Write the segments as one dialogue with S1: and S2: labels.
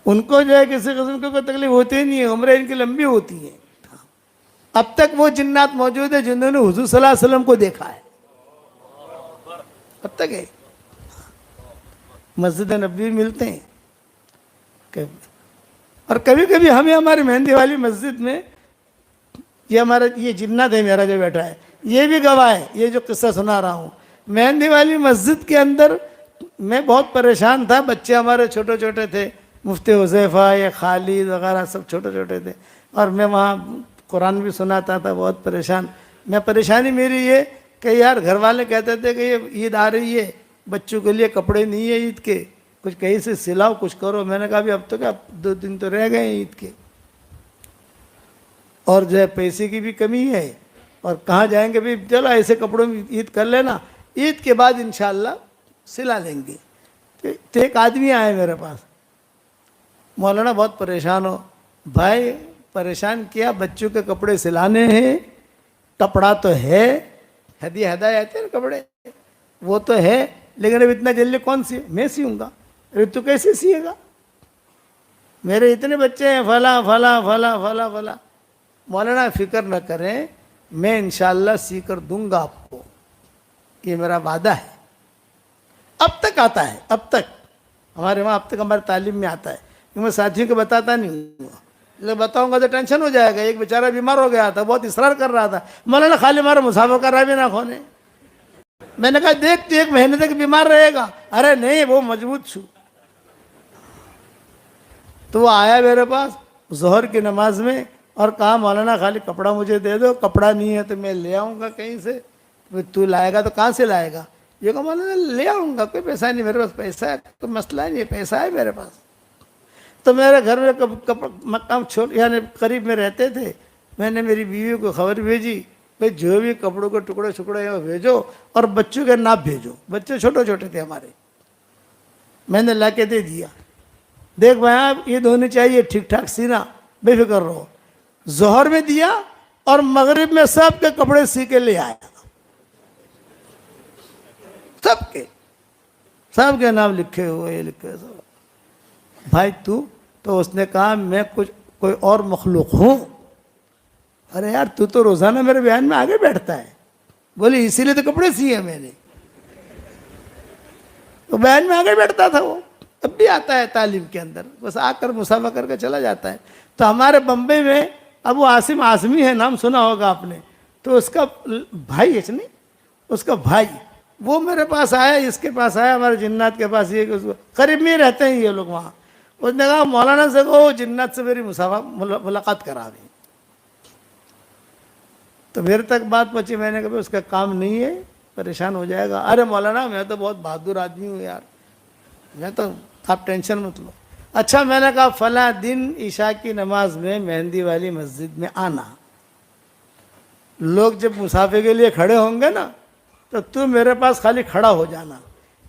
S1: ان کو جو ہے کسی قسم کی کوئی تکلیف ہوتی ہی نہیں ہے، عمریں ان کی لمبی ہوتی ہیں۔ اب تک وہ جنات موجود ہیں جنہوں نے حضور صلی اللہ علیہ وسلم کو دیکھا ہے، اب تک ہے۔ مسجد نبوی ملتے ہیں اور کبھی کبھی ہمیں ہماری مہندی والی مسجد میں، یہ ہمارا یہ جنات ہے میرا جو بیٹھا ہے، یہ بھی گواہ ہے، یہ جو قصہ سنا رہا ہوں، مہندی والی مسجد کے اندر میں بہت پریشان تھا، بچے ہمارے چھوٹے چھوٹے تھے، مفتی حذیفہ یا خالد وغیرہ سب چھوٹے چھوٹے تھے، اور میں وہاں قرآن بھی سناتا تھا، بہت پریشان۔ میں پریشانی میری یہ کہ یار گھر والے کہتے تھے کہ یہ عید آ رہی ہے، بچوں کے لیے کپڑے نہیں ہے عید کے، کچھ کہیں سے سلاؤ، کچھ کرو۔ میں نے کہا اب تو کیا 2 دن تو رہ گئے ہیں عید کے، اور جو ہے پیسے کی بھی کمی ہے، اور کہاں جائیں گے بھی، چلو ایسے کپڑوں میں عید کر لینا، عید کے بعد انشاءاللہ سلا لیں گے۔ تو ایک آدمی آئے میرے پاس، مولانا بہت پریشان ہو، بھائی پریشان کیا، بچوں کے کپڑے سلانے ہیں، کپڑا تو ہے، ہدایہ آتے ہیں کپڑے، وہ تو ہے، لیکن اب اتنا جلدی کون سی، میں سیوں گا، ارے تو کیسے سیے گا، میرے اتنے بچے ہیں، فلاں فلاں فلاں فلاں فلاں۔ مولانا فکر نہ کریں، میں انشاءاللہ سی کر دوں گا آپ کو، یہ میرا وعدہ ہے۔ اب تک آتا ہے، اب تک ہمارے وہاں اب تک ہمارے تعلیم میں آتا ہے، میں ساتھیوں کو بتاتا نہیں ہوں، جب بتاؤں گا تو ٹینشن ہو جائے گا۔ ایک بیچارہ بیمار ہو گیا تھا، بہت اصرار کر رہا تھا، مولانا خالی ہمارا مسافہ کر رہا بھی نہ کھونے۔ میں نے کہا دیکھ تو 1 مہینے تک بیمار رہے گا، ارے نہیں وہ مضبوط چھو۔ تو وہ آیا میرے پاس ظہر کی نماز میں اور کہا مولانا خالی کپڑا مجھے دے دو، کپڑا نہیں ہے تو میں لے آؤں گا کہیں سے۔ تو لائے گا تو کہاں سے لائے گا؟ یہ کہا مولانا لے آؤں گا، کوئی پیسہ نہیں میرے پاس، پیسہ ہے کوئی مسئلہ نہیں ہے، پیسہ ہے میرے پاس۔ تو میرے گھر میں مقام یعنی قریب میں رہتے تھے، میں نے میری بیوی کو خبر بھیجی، بھائی جو بھی کپڑوں کے ٹکڑے ہیں وہ بھیجو، اور بچوں کے ناپ بھیجو، بچے چھوٹے چھوٹے تھے ہمارے۔ میں نے لا کے دے دیا، دیکھ بھائی عید ہونی چاہیے، ٹھیک ٹھاک سینا، بے فکر رہو۔ ظہر میں دیا اور مغرب میں سب کے کپڑے سی کے لے آیا، سب کے نام لکھے ہوئے لکھے سب۔ بھائی تو اس نے کہا میں کوئی اور مخلوق ہوں؟ ارے یار تو روزانہ میرے بیان میں آگے بیٹھتا ہے۔ بولی اسی لیے تو کپڑے سیے میں نے، تو بیان میں آگے بیٹھتا تھا وہ، اب بھی آتا ہے تعلیم کے اندر، بس آ کر مسافہ کر کے چلا جاتا ہے۔ تو ہمارے بمبئی میں ابو عاصم اعظمی ہے، نام سنا ہوگا آپ نے، تو اس کا بھائی ہے نہیں، اس کا بھائی وہ میرے پاس آیا، اس کے پاس آیا، ہمارے جنات کے پاس، یہ قریب میں رہتے ہیں یہ لوگ وہاں۔ اس نے کہا مولانا سے کہو جنات سے میری ملاقات کرا دیں۔ تو میرے تک بات پہنچی، میں نے کہا اس کا کام نہیں ہے، پریشان ہو جائے گا۔ ارے مولانا میں تو بہت بہادر آدمی ہوں یار، میں تو، آپ ٹینشن مت لو۔ اچھا میں نے کہا فلاں دن عشاء کی نماز میں مہندی والی مسجد میں آنا، لوگ جب مسافے کے لیے کھڑے ہوں گے نا تو میرے پاس خالی کھڑا ہو جانا،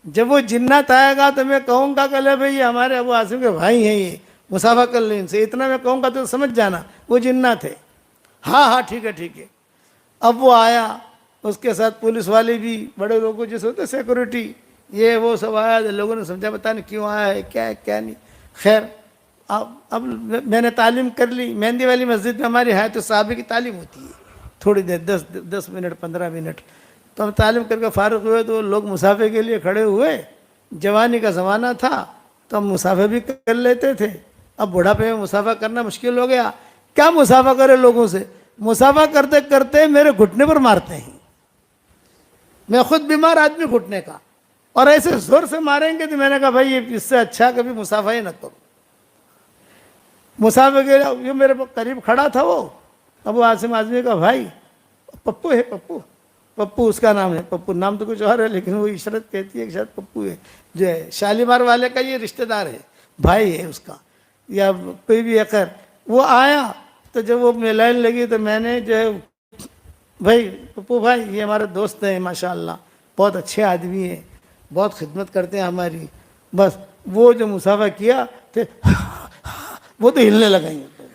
S1: جب وہ جنات آئے گا تو میں کہوں گا کہ لے بھائی یہ ہمارے ابو عاصم کے بھائی ہیں، یہ مسافہ کر لیں ان سے، اتنا میں کہوں گا تو سمجھ جانا وہ جنات ہے۔ ہاں ٹھیک ہے ٹھیک ہے۔ اب وہ آیا، اس کے ساتھ پولیس والے بھی، بڑے لوگوں جیسے ہوتے سیکورٹی، یہ وہ سب آیا، لوگوں نے سمجھا پتہ نہیں کیوں آیا ہے، کیا ہے کیا نہیں۔ خیر اب میں نے تعلیم کر لی، مہندی والی مسجد میں ہماری حیات الصحابہ کی تعلیم ہوتی ہے، تھوڑی دیر 10 منٹ 15 منٹ، تو ہم تعلیم کر کے فارغ ہوئے تو لوگ مسافے کے لیے کھڑے ہوئے۔ جوانی کا زمانہ تھا تو ہم مسافہ بھی کر لیتے تھے، اب بڑھاپے میں مسافہ کرنا مشکل ہو گیا، کیا مسافہ کرے لوگوں سے، مسافہ کرتے کرتے میرے گھٹنے پر مارتے ہیں، میں خود بیمار آدمی گھٹنے کا، اور ایسے زور سے ماریں گے تو میں نے کہا بھائی اس سے اچھا کبھی مسافہ ہی نہ کرو۔ مسافہ کے یہ میرے قریب کھڑا تھا وہ ابو عاصم اعظمی کا بھائی، پپو ہے، پپو اس کا نام ہے، پپو نام تو کچھ اور ہے لیکن وہ عشرت کہتی ہے کہ شاید پپو ہے، جو ہے شالیمار والے کا یہ رشتہ دار ہے، بھائی ہے اس کا یا کوئی بھی ہے۔ خیر وہ آیا تو جب وہ لائن لگی تو میں نے جو ہے بھائی پپو بھائی یہ ہمارے دوست ہیں ماشاءاللہ، بہت اچھے آدمی ہیں، بہت خدمت کرتے ہیں ہماری، بس وہ جو مسافہ کیا تو وہ تو ہلنے لگیں گے،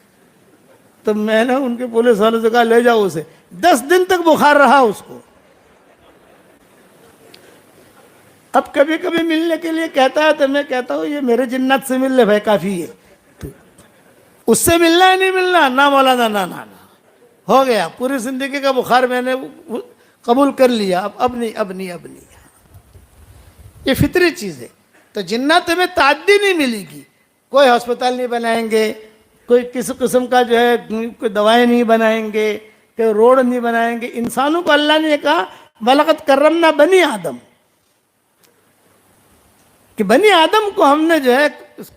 S1: تو میں نے ان کے پولیس والوں سے کہا لے جاؤ اسے، 10 دن تک بخار رہا اس کو۔ اب کبھی کبھی ملنے کے لیے کہتا ہے تو میں کہتا ہوں یہ میرے جنات سے مل لے بھائی کافی ہے، اس سے ملنا ہے نہیں ملنا، نہ مولانا نہ نانا، ہو گیا، پوری زندگی کا بخار میں نے قبول کر لیا، اب نہیں۔ یہ فطری چیز ہے۔ تو جنات میں تعدی نہیں ملے گی، کوئی ہسپتال نہیں بنائیں گے، کوئی کسی قسم کا جو ہے کوئی دوائیں نہیں بنائیں گے، کوئی روڈ نہیں بنائیں گے۔ انسانوں کو اللہ نے کہا وَلَقَدْ كَرَّمْنَا بنی آدم، کہ بنی آدم کو ہم نے جو ہے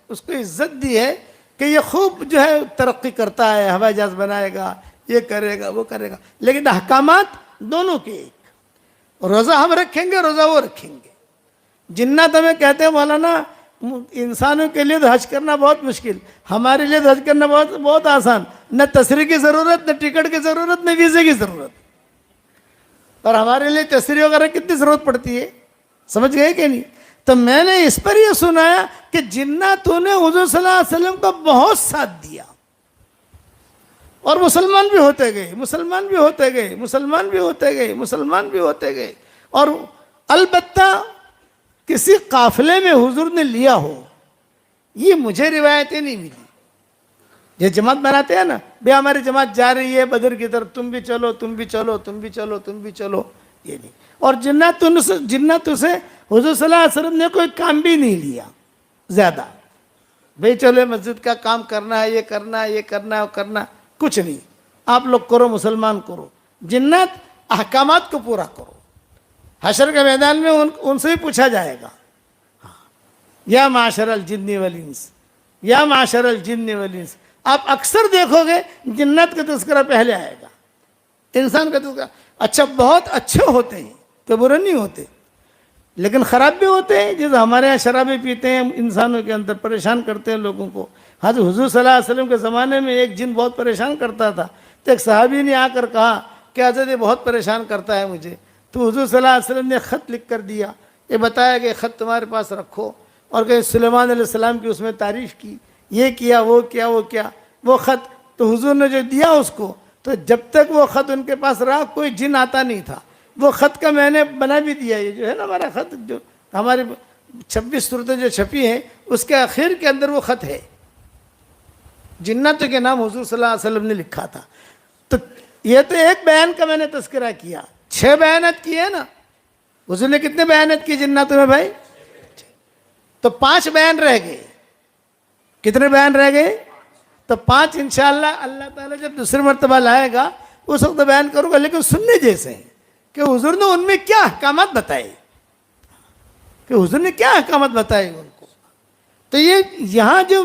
S1: اس کو عزت دی ہے کہ یہ خوب جو ہے ترقی کرتا ہے، ہوائی جہاز بنائے گا، یہ کرے گا وہ کرے گا، لیکن احکامات دونوں کے ایک، روزہ ہم رکھیں گے، روزہ وہ رکھیں گے۔ جنات ہمیں کہتے ہیں مولانا انسانوں کے لیے تو حج کرنا بہت مشکل، ہمارے لیے تو حج کرنا بہت آسان، نہ تشریح کی ضرورت، نہ ٹکٹ کی ضرورت، نہ ویزے کی ضرورت۔ اور ہمارے لیے تشریح وغیرہ کتنی ضرورت پڑتی ہے، سمجھ گئے کہ نہیں؟ تو میں نے اس پر یہ سنایا کہ جناتوں نے حضور صلی اللہ علیہ وسلم کا بہت ساتھ دیا، اور مسلمان بھی ہوتے گئے، مسلمان بھی ہوتے گئے، مسلمان بھی ہوتے گئے، مسلمان بھی ہوتے گئے۔ اور البتہ کسی قافلے میں حضور نے لیا ہو، یہ مجھے روایتیں نہیں ملی۔ یہ جماعت بناتے ہیں نا، بھئی ہماری جماعت جا رہی ہے بدر کی طرف، تم بھی چلو، تم بھی چلو، تم بھی چلو، تم بھی چلو، یہ نہیں۔ اور جناتوں سے حضور صلی اللہ علیہ وسلم نے کوئی کام بھی نہیں لیا زیادہ، بھئی چلو مسجد کا کام کرنا ہے، یہ کرنا ہے، یہ کرنا ہے، وہ کرنا ہے، کچھ نہیں، آپ لوگ کرو، مسلمان کرو۔ جنات احکامات کو پورا کرو، حشر کے میدان میں ان سے ہی پوچھا جائے گا، یا معاشر الجن والانس، یا معاشر الجن والانس۔ آپ اکثر دیکھو گے جنات کا تذکرہ پہلے آئے گا، انسان کا تذکرہ۔ اچھا، بہت اچھے ہوتے ہیں تو برے نہیں ہوتے، لیکن خراب بھی ہوتے ہیں، جیسے ہمارے یہاں شرابیں پیتے ہیں، انسانوں کے اندر پریشان کرتے ہیں لوگوں کو۔ حضور صلی اللہ علیہ وسلم کے زمانے میں ایک جن بہت پریشان کرتا تھا، تو ایک صحابی نے آ کر کہا کہ حضرت یہ بہت پریشان کرتا ہے مجھے، تو حضور صلی اللہ علیہ وسلم نے خط لکھ کر دیا، یہ بتایا کہ خط تمہارے پاس رکھو، اور کہ سلیمان علیہ السلام کی اس میں تعریف کی، یہ کیا، وہ کیا، وہ کیا، وہ خط تو حضور نے جو دیا اس کو، تو جب تک وہ خط ان کے پاس رہا کوئی جن آتا نہیں تھا۔ وہ خط کا میں نے بنا بھی دیا، یہ جو ہے نا ہمارا خط، جو ہماری 26 صورتیں جو چھپی ہیں، اس کے آخر کے اندر وہ خط ہے، جناتوں کے نام حضور صلی اللہ علیہ وسلم نے لکھا تھا۔ تو یہ تو ایک بیان کا میں نے تذکرہ کیا، 6 بیانات کیے نا حضور نے۔ کتنے بیانات کیے جناتوں میں بھائی؟ تو 5 بیان رہ گئے۔ کتنے بیان رہ گئے؟ تو 5 انشاءاللہ اللہ تعالیٰ جب دوسری مرتبہ لائے گا اس وقت بیان کروں گا، لیکن سننے جیسے ہیں کہ حضور نے ان میں کیا احکامات بتائے، کہ حضور نے کیا احکامات بتائے ان کو۔ تو یہ یہاں جو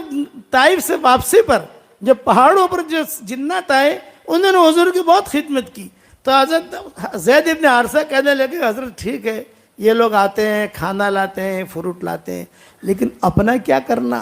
S1: طائف سے واپسی پر جو پہاڑوں پر جو جنات آئے، انہوں نے حضور کی بہت خدمت کی۔ تو حضرت زید ابن حارثہ کہنے لگے حضرت ٹھیک ہے، یہ لوگ آتے ہیں، کھانا لاتے ہیں، فروٹ لاتے ہیں، لیکن اپنا کیا کرنا؟